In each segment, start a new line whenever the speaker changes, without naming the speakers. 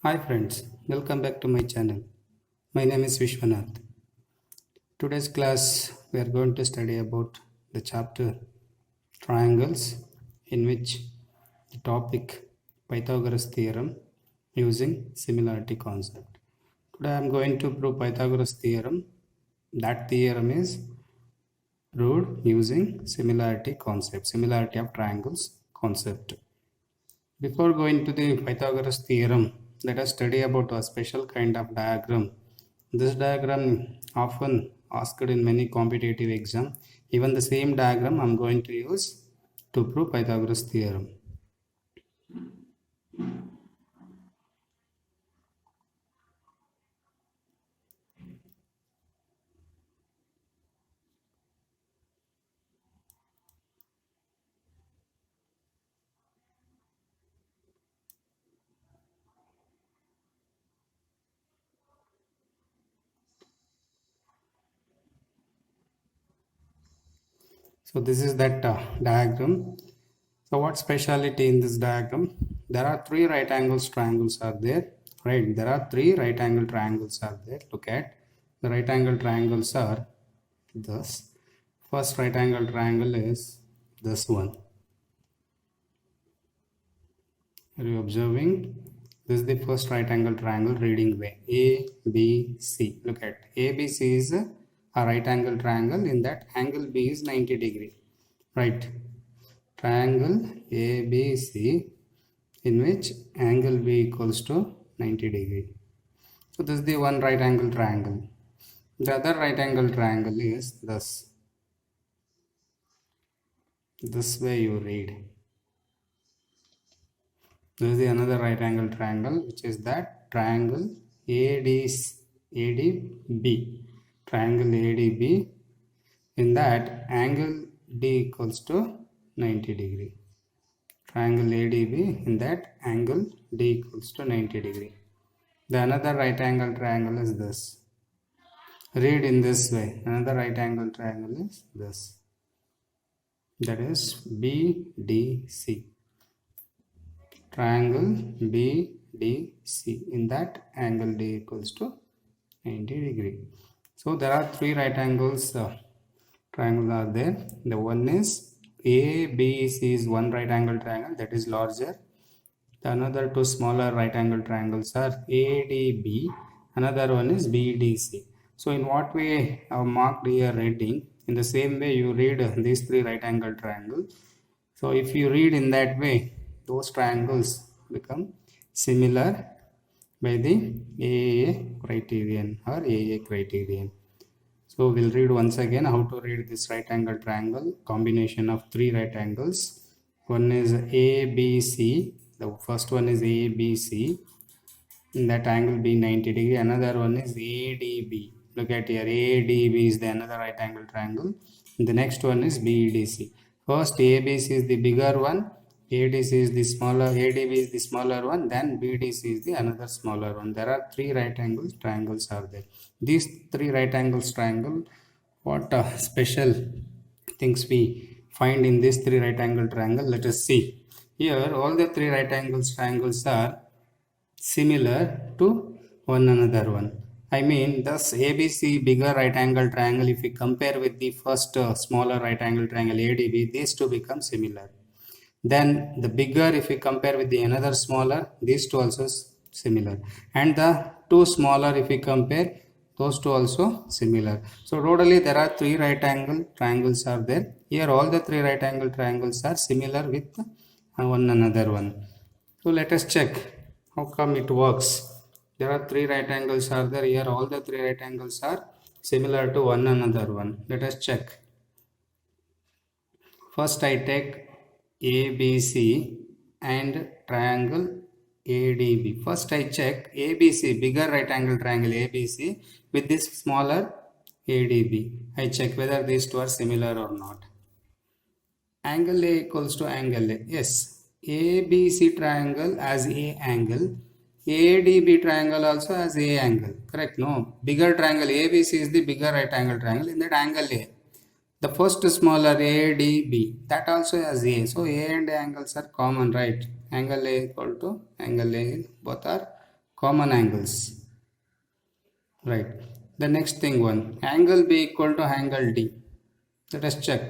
Hi friends, welcome back to my channel. My name is Vishwanath. Today's class we are going to study about the chapter triangles, in which the topic Pythagoras theorem using similarity concept. Today I am going to prove Pythagoras theorem. That theorem is proved using similarity concept, similarity of triangles concept. Before going to the Pythagoras theorem, let us study about a special kind of diagram. This diagram often asked in many competitive exam. Even the same diagram I am going to use to prove Pythagoras theorem. So this is that diagram. So what speciality in this diagram? There are three right angles triangles are there. Right, there are three right angle triangles are there. Look at the right angle triangles are this. First right angle triangle is this one. Are you observing? This is the first right angle triangle reading way. A, B, C. Look at A, B, C is a right angle triangle. In that angle B is 90 degree. Right. Triangle A, B, C in which angle B equals to 90 degree. So this is the one right angle triangle. The other right angle triangle is this. This way you read. This is the another right angle triangle, which is that triangle ADB. Triangle ADB. In that angle D equals to 90 degree. Triangle ADB, in that angle D equals to 90 degree. The another right angle triangle is this. Read in this way. Another right angle triangle is this. That is BDC. Triangle BDC. In that angle D equals to 90 degree. So there are three right angles triangles are there. The one is ABC is one right angle triangle, that is larger. The another two smaller right angle triangles are ADB. Another one is BDC. So in what way I have marked here reading, in the same way you read these three right angle triangles. So if you read in that way, those triangles become similar by the AAA criterion or AA criterion. So we'll read once again how to read this right angle triangle, combination of three right angles. One is ABC, the first one is ABC, in that angle be 90 degree. Another one is ADB. Look at here, ADB is the another right angle triangle. The next one is BDC. First ABC is the bigger one, ADC is the smaller, ADB is the smaller one, then BDC is the another smaller one. There are three right angles triangles are there. These three right angles triangle, what special things we find in this three right angle triangle? Let us see. Here all the three right angles triangles are similar to one another one. I mean, thus ABC bigger right angle triangle, if we compare with the first smaller right angle triangle ADB, these two become similar. Then the bigger, if we compare with the another smaller, these two also similar. And the two smaller, if we compare, those two also similar. So totally there are three right angle triangles are there. Here all the three right angle triangles are similar with one another one. So let us check how come it works. There are three right angles are there. Here all the three right angles are similar to one another one. Let us check. First I take ABC and triangle ADB. First I check ABC, bigger right angle triangle ABC with this smaller ADB. I check whether these two are similar or not. Angle A equals to angle A. Yes, ABC triangle as A angle. ADB triangle also has A angle. Correct? No. Bigger triangle ABC is the bigger right angle triangle. In that angle A. The first smaller ADB, that also has A. So A and A angles are common, right? Angle A equal to angle A, both are common angles, right? The next thing one, angle B equal to angle D. Let us check.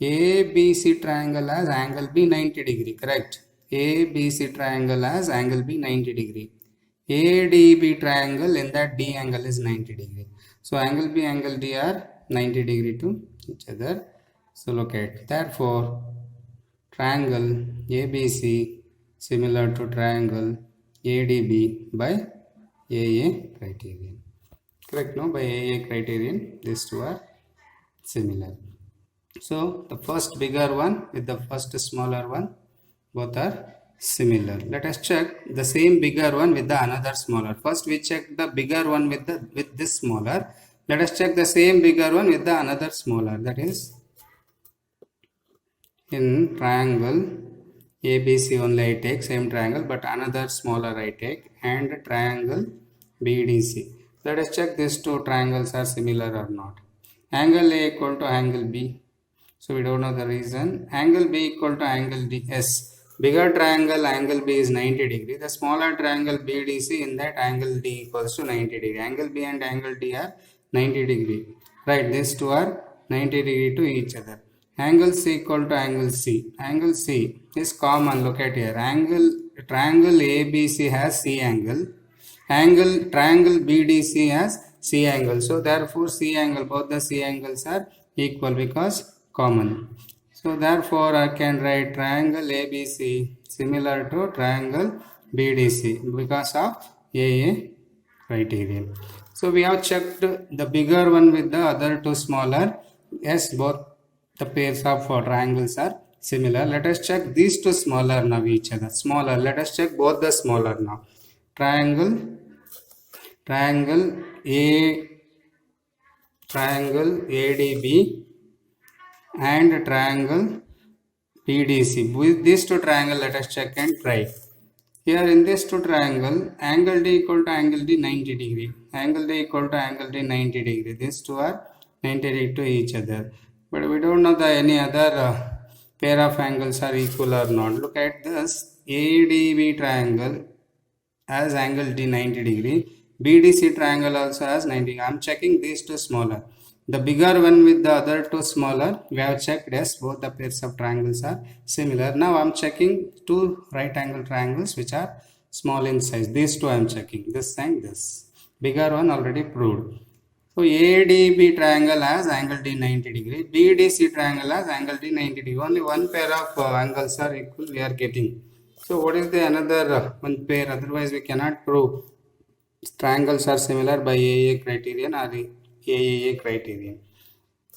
ABC triangle has angle B 90 degree, correct? ABC triangle has angle B 90 degree. ADB triangle, in that D angle is 90 degree. So angle B, angle D are 90 degree to each other. So look at, therefore triangle ABC similar to triangle ADB by AA criterion. Correct, no? By AA criterion, these two are similar. So the first bigger one with the first smaller one, both are similar. Let us check the same bigger one with the another smaller. First we check the bigger one with this smaller. Let us check the same bigger one with the another smaller. That is, in triangle ABC only I take same triangle, but another smaller I take, and triangle BDC. Let us check these two triangles are similar or not. Angle A equal to angle B. So we don't know the reason. Angle B equal to angle DS. Bigger triangle angle B is 90 degree. The smaller triangle BDC, in that angle D equals to 90 degree. Angle B and angle D are 90 degree. Right, these two are 90 degree to each other. Angle C equal to angle C. Angle C is common. Look at here. Triangle ABC has C angle. Triangle BDC has C angle. So therefore C angle, both the C angles are equal because common. So therefore I can write triangle ABC similar to triangle BDC because of AA criterion. So we have checked the bigger one with the other two smaller. Yes, both the pairs of triangles are similar. Let us check these two smaller now each other. Smaller. Let us check both the smaller now. Triangle ADB and triangle PDC. With these two triangle, let us check and try. Here in this two triangle, angle D equal to angle D 90 degree. Angle D equal to angle D 90 degree. These two are 90 degree to each other. But we don't know the any other pair of angles are equal or not. Look at this. ADB triangle has angle D 90 degree. BDC triangle also has 90. I am checking these two smaller. The bigger one with the other two smaller, we have checked, yes, both the pairs of triangles are similar. Now I am checking two right angle triangles which are small in size. These two I am checking, this and this. Bigger one already proved. So ADB triangle has angle D 90 degree. BDC triangle has angle D 90 degree. Only one pair of angles are equal we are getting. So what is the another one pair? Otherwise we cannot prove triangles are similar by AA criterion or AAA criterion.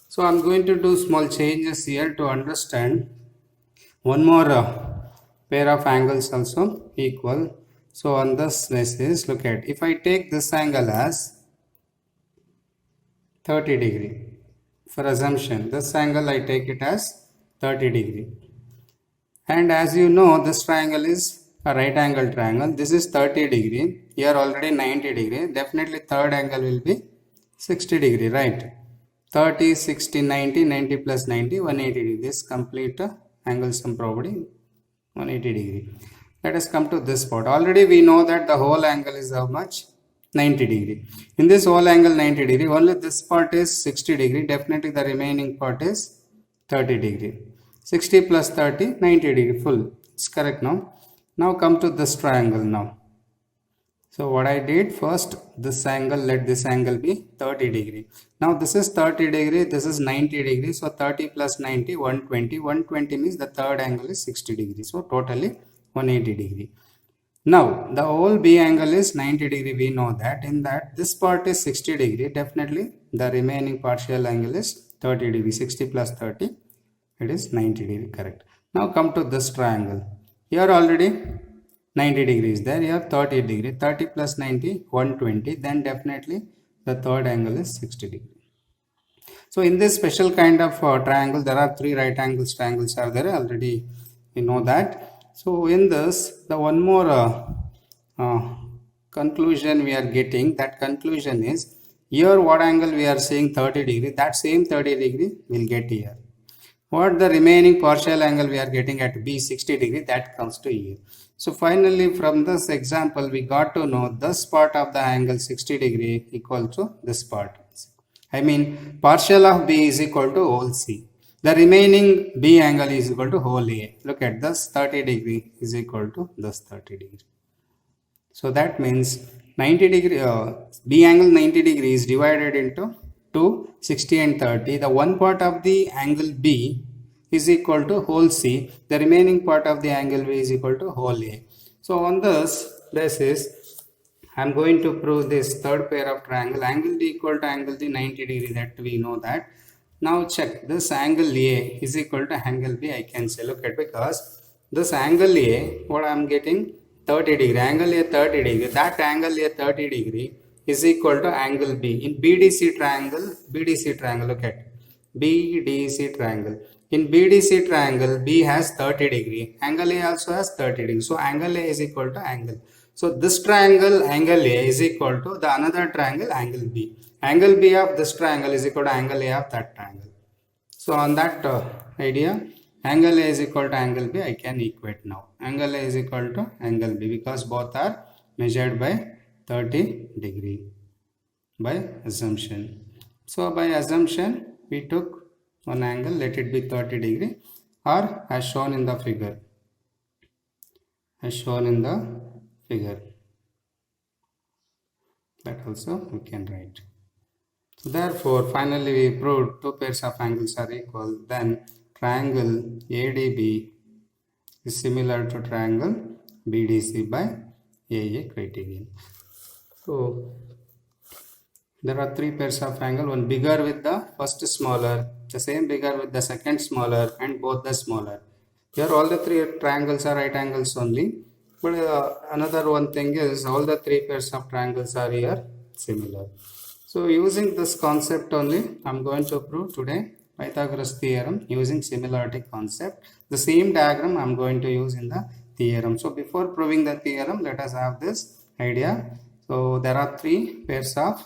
So I am going to do small changes here to understand one more pair of angles also equal. So on this basis, look at, if I take this angle as 30 degree, for assumption this angle I take it as 30 degree, and as you know this triangle is a right angle triangle. This is 30 degree, here already 90 degree, definitely third angle will be 60 degree, right? 30, 60, 90, 90 plus 90, 180 degree. This complete angle sum property 180 degree. Let us come to this part. Already we know that the whole angle is how much? 90 degree. In this whole angle 90 degree, only this part is 60 degree. Definitely the remaining part is 30 degree. 60 plus 30, 90 degree full. It's correct now. Now come to this triangle now. So what I did, first this angle, let this angle be 30 degree. Now this is 30 degree, this is 90 degree. So 30 plus 90, 120. 120 means the third angle is 60 degree. So totally 180 degree. Now the whole B angle is 90 degree. We know that. In that this part is 60 degree. Definitely the remaining partial angle is 30 degree. 60 plus 30, it is 90 degree, correct. Now come to this triangle. Here already 90 degrees there, here 30 degree, 30 plus 90, 120, then definitely the third angle is 60 degree. So in this special kind of triangle, there are three right angles triangles are there, already we know that. So in this, the one more conclusion we are getting, that conclusion is, here what angle we are seeing 30 degree, that same 30 degree we'll get here. What the remaining partial angle we are getting at B 60 degree, that comes to here. So finally from this example we got to know this part of the angle 60 degree equal to this part. I mean partial of B is equal to whole C. The remaining B angle is equal to whole A. Look at this 30 degree is equal to this 30 degree. So that means 90 degree B angle 90 degree is divided into 2, 60 and 30. The one part of the angle B is equal to whole C. The remaining part of the angle B is equal to whole A. So on this basis, I am going to prove this third pair of triangle. Angle D equal to angle D 90 degree, that we know that. Now check this angle A is equal to angle B. I can say, look at, because this angle A, what I am getting 30 degree, angle A 30 degree, that angle A 30 degree is equal to angle B. In BDC triangle, look at BDC triangle. In BDC triangle, B has 30 degree, angle A also has 30 degree. So angle A is equal to angle. So this triangle angle A is equal to the another triangle angle B. Angle B of this triangle is equal to angle A of that triangle. So on that idea, angle A is equal to angle B, I can equate now. Angle A is equal to angle B because both are measured by 30 degree by assumption. So by assumption, we took one angle, let it be 30 degree, or as shown in the figure. As shown in the figure. That also we can write. So therefore, finally we proved two pairs of angles are equal. Then triangle ADB is similar to triangle BDC by AA criterion. So there are three pairs of angle, one bigger with the first smaller, the same bigger with the second smaller, and both the smaller. Here all the three triangles are right angles only. But another one thing is all the three pairs of triangles are here similar. So using this concept only, I am going to prove today Pythagoras theorem using similarity concept. The same diagram I am going to use in the theorem. So before proving the theorem, let us have this idea. So there are three pairs of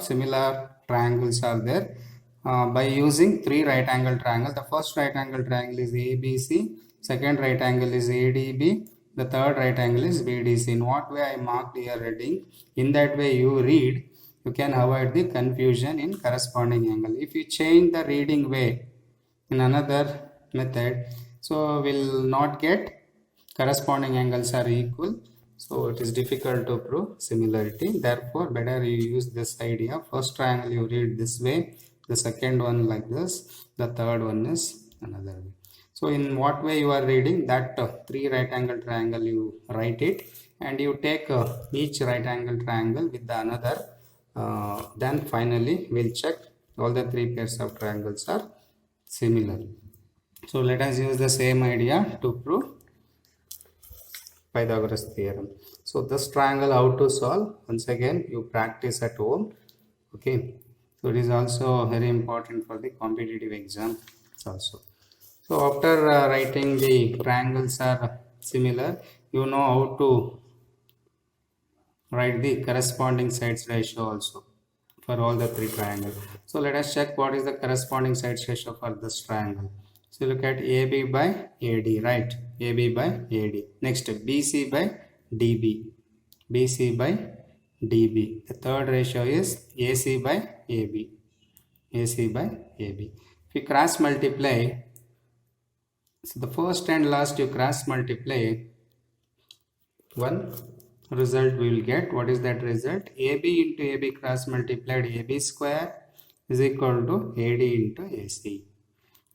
similar triangles are there. By using three right angle triangle. The first right angle triangle is ABC, second right angle is ADB, the third right angle is BDC. In what way I marked here reading? In that way you read, you can avoid the confusion in corresponding angle. If you change the reading way in another method, so will not get corresponding angles are equal. So it is difficult to prove similarity. Therefore, better you use this idea. First triangle you read this way, the second one like this, the third one is another way. So in what way you are reading that three right angle triangle, you write it and you take each right angle triangle with the another. Then finally we'll check all the three pairs of triangles are similar. So let us use the same idea to prove Pythagoras theorem. So this triangle how to solve, once again you practice at home. Okay, so it is also very important for the competitive exam also. So after writing the triangles are similar, you know how to write the corresponding sides ratio also for all the three triangles. So let us check what is the corresponding sides ratio for this triangle. So look at AB by AD, right? AB by AD. Next BC by DB. BC by DB. The third ratio is AC by AB. AC by AB. If you cross multiply, so the first and last you cross multiply, one result we will get. What is that result? AB into AB cross multiplied AB square is equal to AD into AC.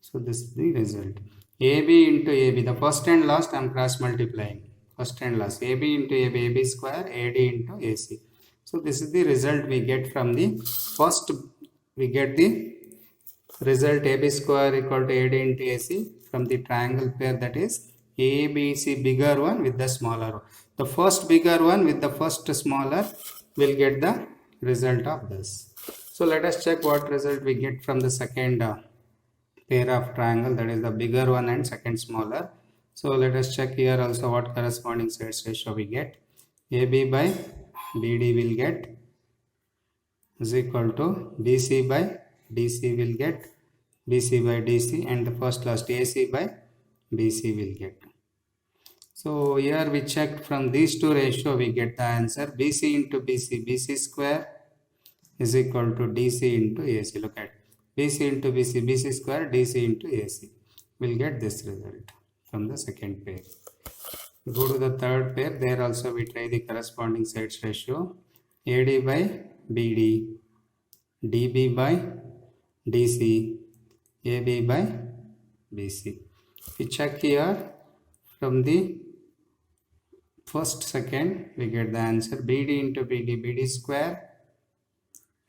So this is the result. AB into AB, the first and last I am cross multiplying. First and last, AB into AB, AB square, AD into AC. So this is the result we get from the first. We get the result AB square equal to AD into AC from the triangle pair, that is ABC bigger one with the smaller one. The first bigger one with the first smaller will get the result of this. So let us check what result we get from the second pair of triangle, that is the bigger one and second smaller. So let us check here also what corresponding sides ratio we get. AB by BD will get is equal to BC by DC will get BC by DC, and the first last AC by BC will get. So here we checked from these two ratio, we get the answer BC into BC, BC square is equal to DC into AC. Look at BC into BC, BC square, DC into AC. We'll get this result from the second pair. Go to the third pair. There also we try the corresponding sides ratio. AD by BD, DB by DC, AB by BC. We check here from the first second, we get the answer BD into BD, BD square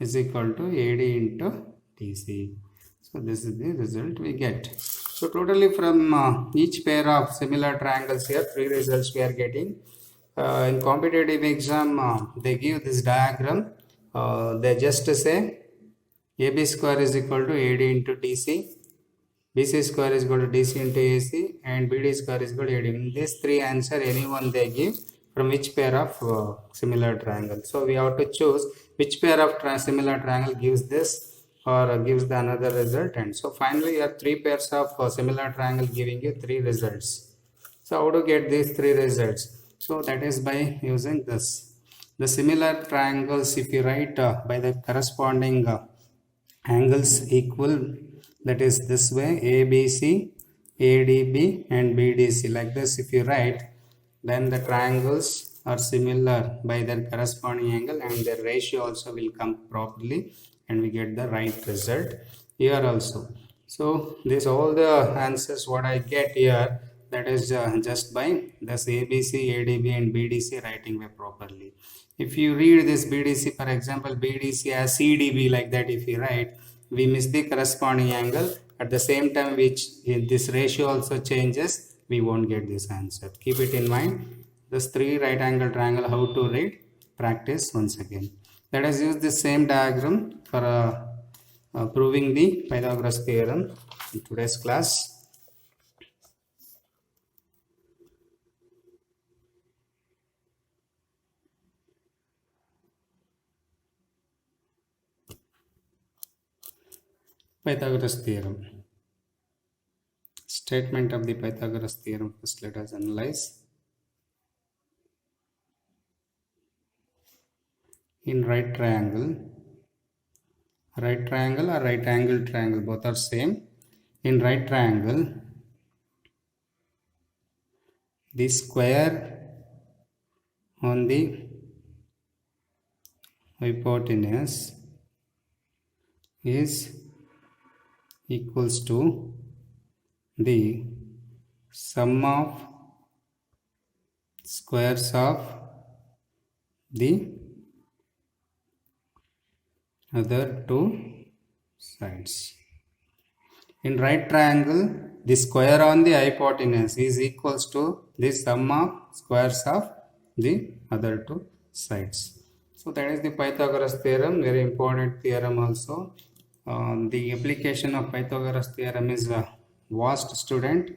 is equal to AD into DC. So this is the result we get. So totally from each pair of similar triangles here, 3 results we are getting. In competitive exam, they give this diagram. They just say AB square is equal to AD into DC, BC square is equal to DC into AC, and BD square is equal to AD. In these 3 answer, anyone they give from which pair of similar triangle. So we have to choose which pair of similar triangle gives this or gives the another result. And so finally, you have 3 pairs of similar triangle giving you 3 results. So how to get these 3 results? So that is by using this. The similar triangles, if you write by the corresponding angles equal, that is this way, ABC, ADB and BDC. Like this if you write, then the triangles are similar by their corresponding angle and their ratio also will come properly, and we get the right result here also. So this all the answers what I get here, that is just by this ABC, ADB and BDC writing way properly. If you read this BDC, for example, BDC as CDB, like that if you write, we miss the corresponding angle. At the same time, which this ratio also changes, we won't get this answer. Keep it in mind. This 3 right angle triangle, how to read, practice once again. Let us use the same diagram for proving the Pythagoras theorem in today's class. Pythagoras theorem. Statement of the Pythagoras theorem. First let us analyze. In right triangle or right angle triangle, both are same. In right triangle, the square on the hypotenuse is equals to the sum of squares of the other 2 sides. In right triangle, the square on the hypotenuse is equals to the sum of squares of the other 2 sides. So that is the Pythagoras theorem, very important theorem also. The application of Pythagoras theorem is vast, student.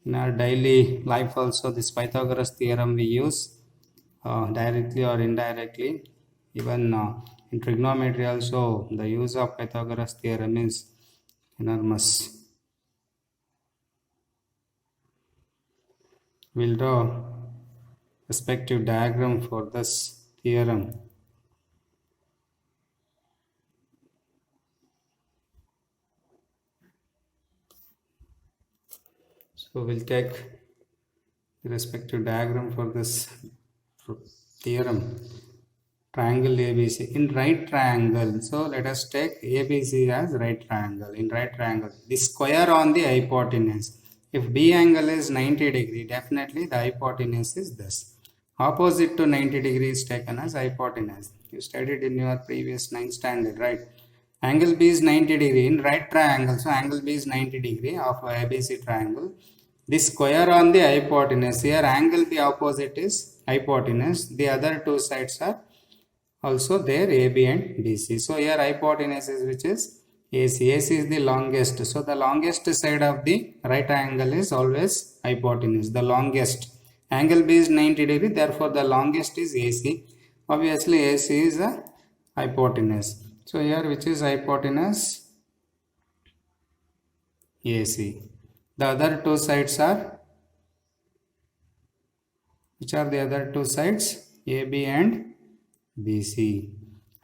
In our daily life also, this Pythagoras theorem we use directly or indirectly. Even in trigonometry also, the use of Pythagoras theorem is enormous. We'll draw respective diagram for this theorem. So we'll take the respective diagram for this theorem. Triangle ABC. In right triangle, so let us take ABC as right triangle. In right triangle, the square on the hypotenuse. If B angle is 90 degree, definitely the hypotenuse is this. Opposite to 90 degree is taken as hypotenuse. You studied in your previous 9th standard, right? Angle B is 90 degree in right triangle. So angle B is 90 degree of ABC triangle. The square on the hypotenuse. Here angle B opposite is hypotenuse. The other 2 sides are also there, AB and BC. So here hypotenuse is which is AC. AC is the longest. So the longest side of the right angle is always hypotenuse. The longest. Angle B is 90 degree. Therefore the longest is AC. Obviously AC is hypotenuse. So here which is hypotenuse? AC. The other two sides are, which are the other two sides? AB and BC.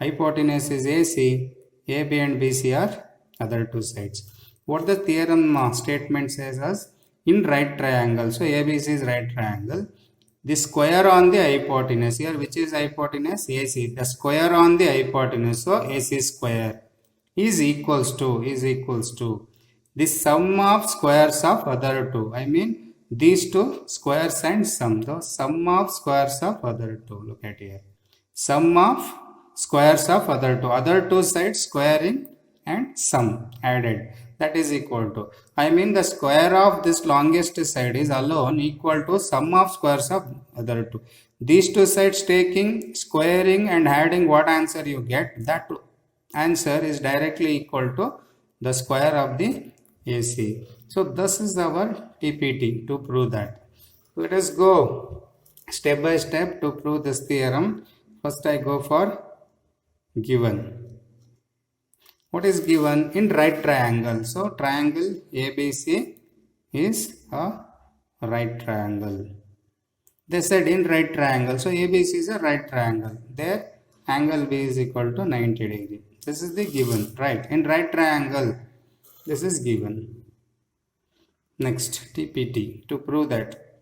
Hypotenuse is AC, AB and BC are other two sides. What the theorem statement says is, in right triangle, so ABC is right triangle, the square on the hypotenuse, here which is hypotenuse? AC, the square on the hypotenuse, so AC square is equals to the sum of squares of other two. I mean these two squares and sum, the sum of squares of other two. Look at here, sum of squares of other two sides squaring and sum added, that is equal to, I mean the square of this longest side is alone equal to sum of squares of other two. These two sides taking, squaring and adding, what answer you get? That answer is directly equal to the square of the AC. So this is our TPT to prove that. Let us go step by step to prove this theorem. First I go for given. What is given? In right triangle. So triangle ABC is a right triangle. They said in right triangle. So ABC is a right triangle. There angle B is equal to 90 degree. This is the given, right? In right triangle, this is given. Next, TPT to prove that.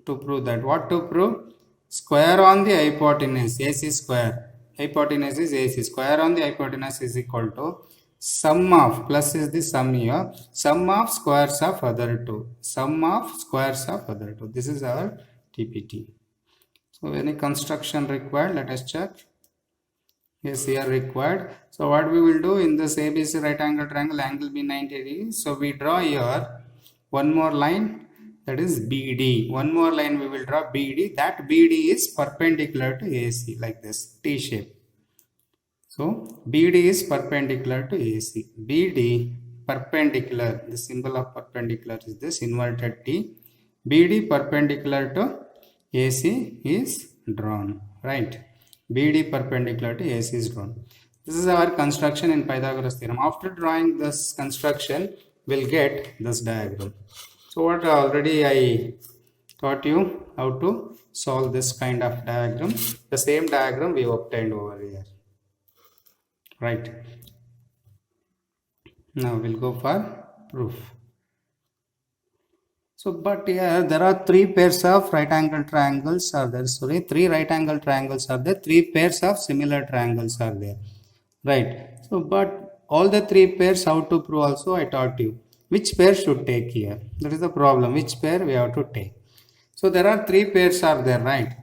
What to prove? Square on the hypotenuse, AC square. Hypotenuse is AC. Square on the hypotenuse is equal to sum of, plus is the sum here, sum of squares of other two. Sum of squares of other two. This is our TPT. So any construction required, let us check. Yes, here required. So what we will do in this ABC right angle triangle, angle B 90 degrees. So we draw here one more line, that is BD. One more line we will draw BD. That BD is perpendicular to AC like this, T shape. So BD is perpendicular to AC. BD perpendicular, the symbol of perpendicular is this inverted T. BD perpendicular to AC is drawn, right? BD perpendicular to AC is drawn. This is our construction in Pythagoras theorem. After drawing this construction, we'll get this diagram. So what already I taught you how to solve this kind of diagram. The same diagram we obtained over here, right? Now we'll go for proof. So, but here there are three pairs of right angle triangles are there. Sorry, three right angle triangles are there. Three pairs of similar triangles are there, right? So, but all the three pairs, how to prove also I taught you. Which pair should take here? That is the problem. Which pair we have to take? So there are three pairs are there, right?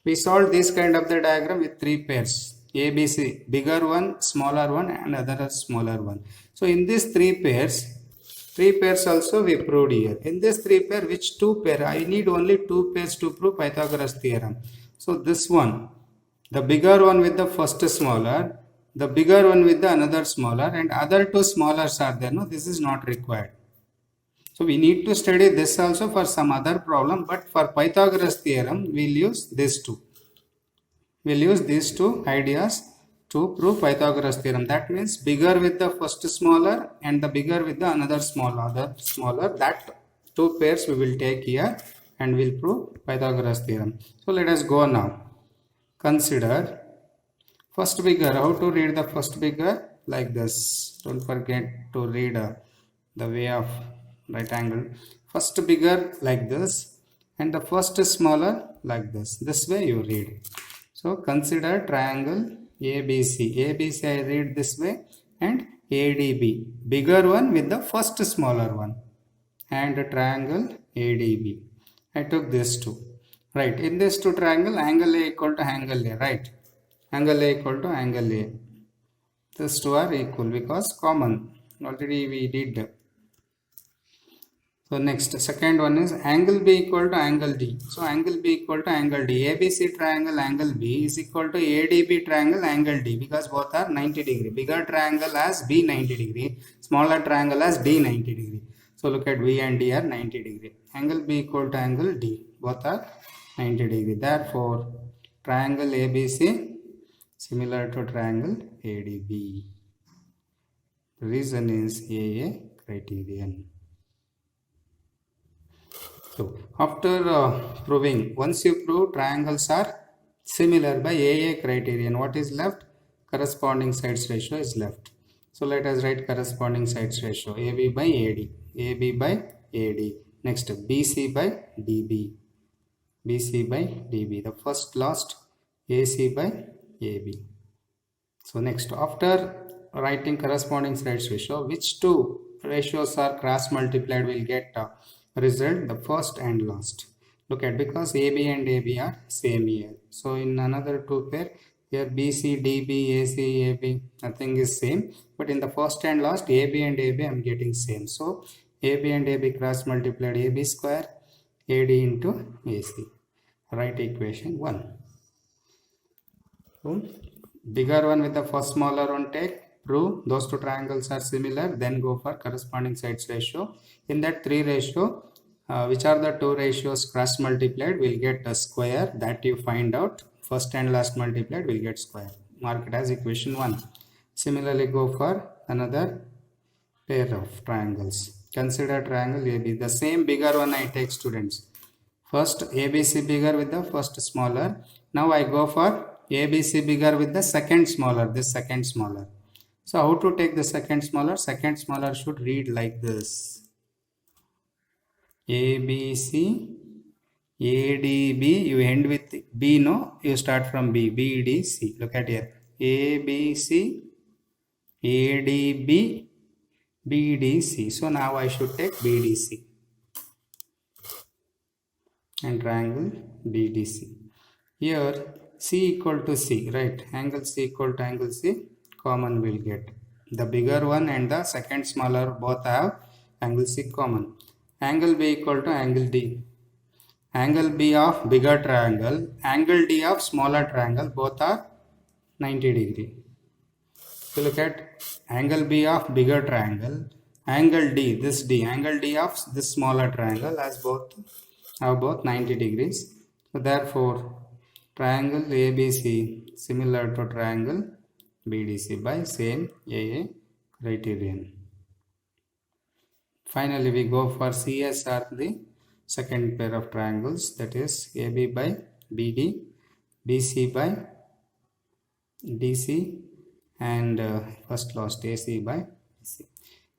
We solved this kind of the diagram with three pairs. A, B, C. Bigger one, smaller one, and other smaller one. So in these three pairs also we proved here. In this three pair, which two pair? I need only two pairs to prove Pythagoras theorem. So this one, the bigger one with the first smaller, the bigger one with the another smaller, and other two smallers are there. No, this is not required. So we need to study this also for some other problem, but for Pythagoras theorem, we'll use these two. We'll use these two ideas to prove Pythagoras theorem. That means bigger with the first smaller and the bigger with the another smaller. That two pairs we will take here and we'll prove Pythagoras theorem. So let us go now. Consider first bigger. How to read the first bigger? Like this. Don't forget to read the way of right angle. First bigger like this and the first smaller like this. This way you read. So consider triangle ABC. ABC I read this way and ADB. Bigger one with the first smaller one. And a triangle ADB. I took this two. Right. In this two triangle, angle A equal to angle A. Right. Angle A equal to angle A. These two are equal because common. Already we did. So next, second one is angle B equal to angle D. So angle B equal to angle D. ABC triangle angle B is equal to ADB triangle angle D because both are 90 degree. Bigger triangle has B 90 degree. Smaller triangle has D 90 degree. So look at B and D are 90 degree. Angle B equal to angle D. Both are 90 degree. Therefore, triangle ABC similar to triangle ADB. The reason is AA criterion. So after proving, once you prove triangles are similar by AA criterion, what is left? Corresponding sides ratio is left. So let us write corresponding sides ratio, AB by AD, AB by AD. Next, BC by DB, BC by DB. The first last, AC by AB. So next, after writing corresponding sides ratio, which two ratios are cross multiplied will get result? The first and last. Look at, because AB and AB are same here. So in another two pair, here BC, DB, AC, AB, nothing is same. But in the first and last, AB and AB I am getting same. So AB and AB cross multiplied, AB square, AD into AC. Write equation 1. So bigger one with the first smaller one take, prove those two triangles are similar, then go for corresponding sides ratio. In that 3 ratio, which are the two ratios cross multiplied will get a square, that you find out. First and last multiplied will get square. Mark it as equation 1. Similarly, go for another pair of triangles. Consider triangle AB. The same bigger one I take, students. First ABC bigger with the first smaller. Now I go for ABC bigger with the second smaller, this second smaller. So how to take the second smaller? Second smaller should read like this. ABC, ADB, you end with B, no? You start from B, BDC. Look at here. ABC, ADB, BDC. So now I should take BDC. And triangle BDC. Here C equal to C, right? Angle C equal to angle C, common will get. The bigger one and the second smaller both have angle C common. Angle B equal to angle D. Angle B of bigger triangle, angle D of smaller triangle, both are 90 degree. So look at angle B of bigger triangle, angle D, this D, angle D of this smaller triangle as both have both 90 degrees. So therefore, triangle ABC similar to triangle BDC by same AA criterion. Finally, we go for CSR, the second pair of triangles, that is AB by BD, BC by DC, and first last AC by DC.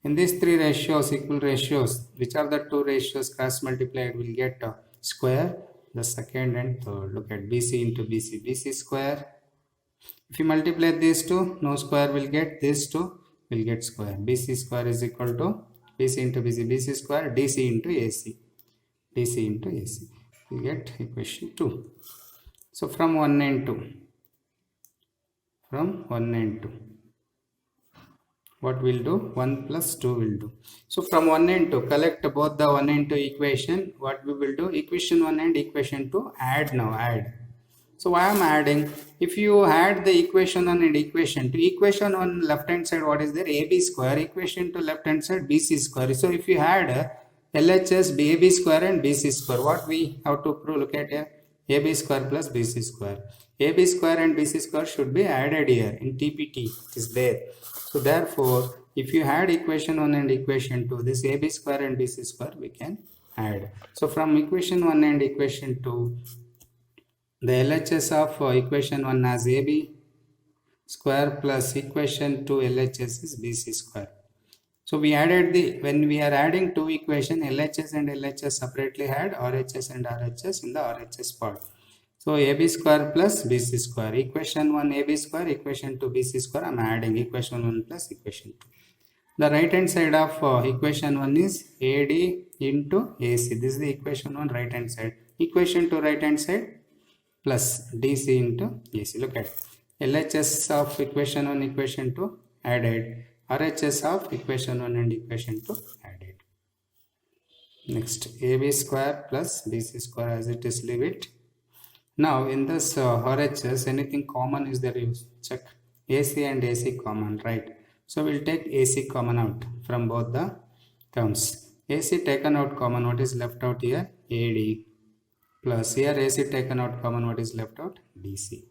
In these 3 ratios, equal ratios, which are the 2 ratios cross multiplied will get square, the second and third. Look at BC into BC, BC square. If you multiply these two, no square will get, these two will get square. BC square is equal to BC into BC, BC square, DC into AC, DC into AC. We get equation 2. So from 1 and 2, from 1 and 2. What will do? 1 plus 2 will do. So from 1 and 2, collect both the 1 and 2 equation. What we will do? Equation 1 and equation 2, add now, add. So why I am adding? If you add the equation 1 and equation 2, equation 1 left hand side, what is there? AB square. Equation 2 left hand side, BC square. So if you add LHS, AB square and BC square, what we have to prove? Look at here. AB square plus BC square. AB square and BC square should be added here in TPT. It is there. So therefore, if you add equation 1 and equation 2, this AB square and BC square we can add. So from equation 1 and equation 2, the LHS of equation 1 as AB square plus equation 2 LHS is BC square. So we added when we are adding two equation, LHS and LHS separately had, RHS and RHS in the RHS part. So AB square plus BC square, equation 1 AB square, equation 2 BC square, I am adding equation 1 plus equation 2. The right hand side of equation 1 is AD into AC. This is the equation 1 right hand side. Equation 2 right hand side plus DC into AC. Look at LHS of equation 1, equation 2 added. RHS of equation 1 and equation 2 added. Next, AB square plus BC square as it is, leave it. Now in this RHS, anything common is there, you check. AC and AC common, right? So we'll take AC common out from both the terms. AC taken out common, what is left out here? AD plus here AC taken out common, what is left out? DC.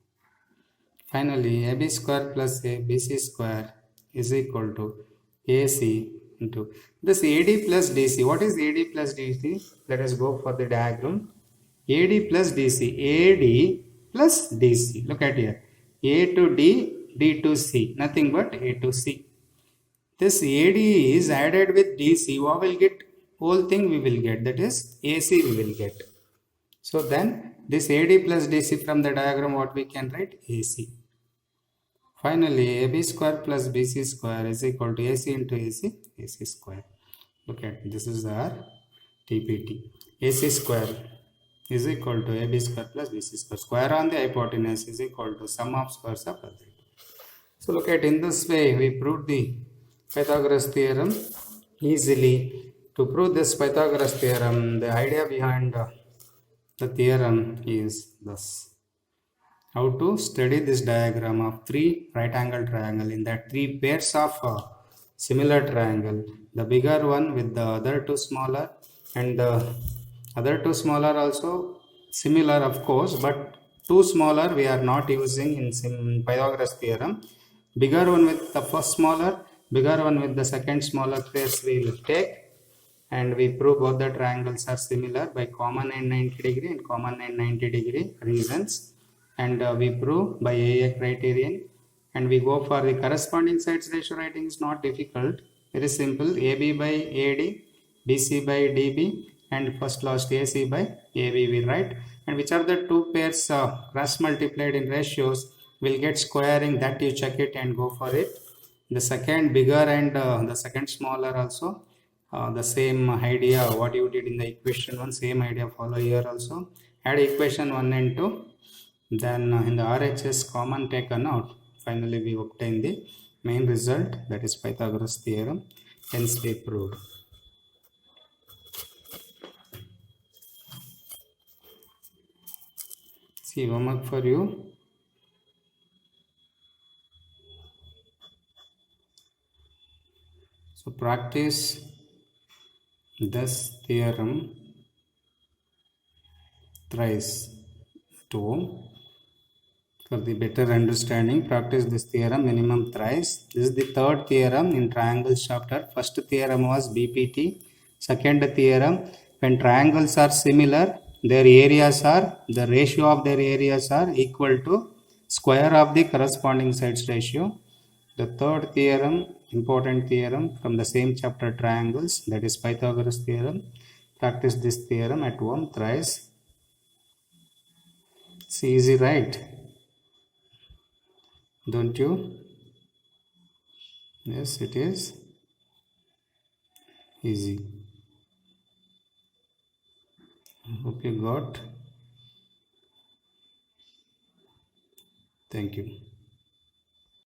Finally, AB square plus BC square is equal to AC into this AD plus DC. What is AD plus DC? Let us go for the diagram. AD plus DC. AD plus DC. Look at here. A to D, D to C. Nothing but A to C. This AD is added with DC. What will get? Whole thing we will get. That is AC we will get. So then this AD plus DC from the diagram, what we can write? AC. Finally, AB square plus BC square is equal to AC into AC square. Look at this is our TPT. AC square is equal to AB square plus BC square. Square on the hypotenuse is equal to sum of squares of other. So look at in this way we proved the Pythagoras theorem easily. To prove this Pythagoras theorem, the idea behind the theorem is thus. How to study this diagram of three right angle triangle. In that three pairs of similar triangle, the bigger one with the other two smaller, and the other two smaller also similar of course, but two smaller we are not using in Pythagoras theorem. Bigger one with the first smaller, bigger one with the second smaller pairs we will take, and we prove both the triangles are similar by common and 90 degree and common and 90 degree reasons. And we prove by AA criterion, and we go for the corresponding sides ratio. Writing is not difficult, very simple. AB by AD, BC by DB, and first last AC by AB we write. And which are the two pairs cross multiplied in ratios will get squaring, that you check it and go for it. The second bigger and the second smaller also the same idea what you did in the equation 1, same idea follow here also. Add equation 1 and 2, then in the RHS common taken out, finally we obtain the main result, that is Pythagoras theorem, hence we proved. See, homework for you. So practice this theorem thrice at home. For the better understanding, practice this theorem minimum thrice. This is the third theorem in triangles chapter. First theorem was BPT. Second theorem, when triangles are similar, their areas are, the ratio of their areas are equal to square of the corresponding sides ratio. The third theorem, important theorem from the same chapter triangles, that is Pythagoras theorem. Practice this theorem at home thrice. It's easy, right? Don't you? Yes, it is easy. Hope you got. Thank you.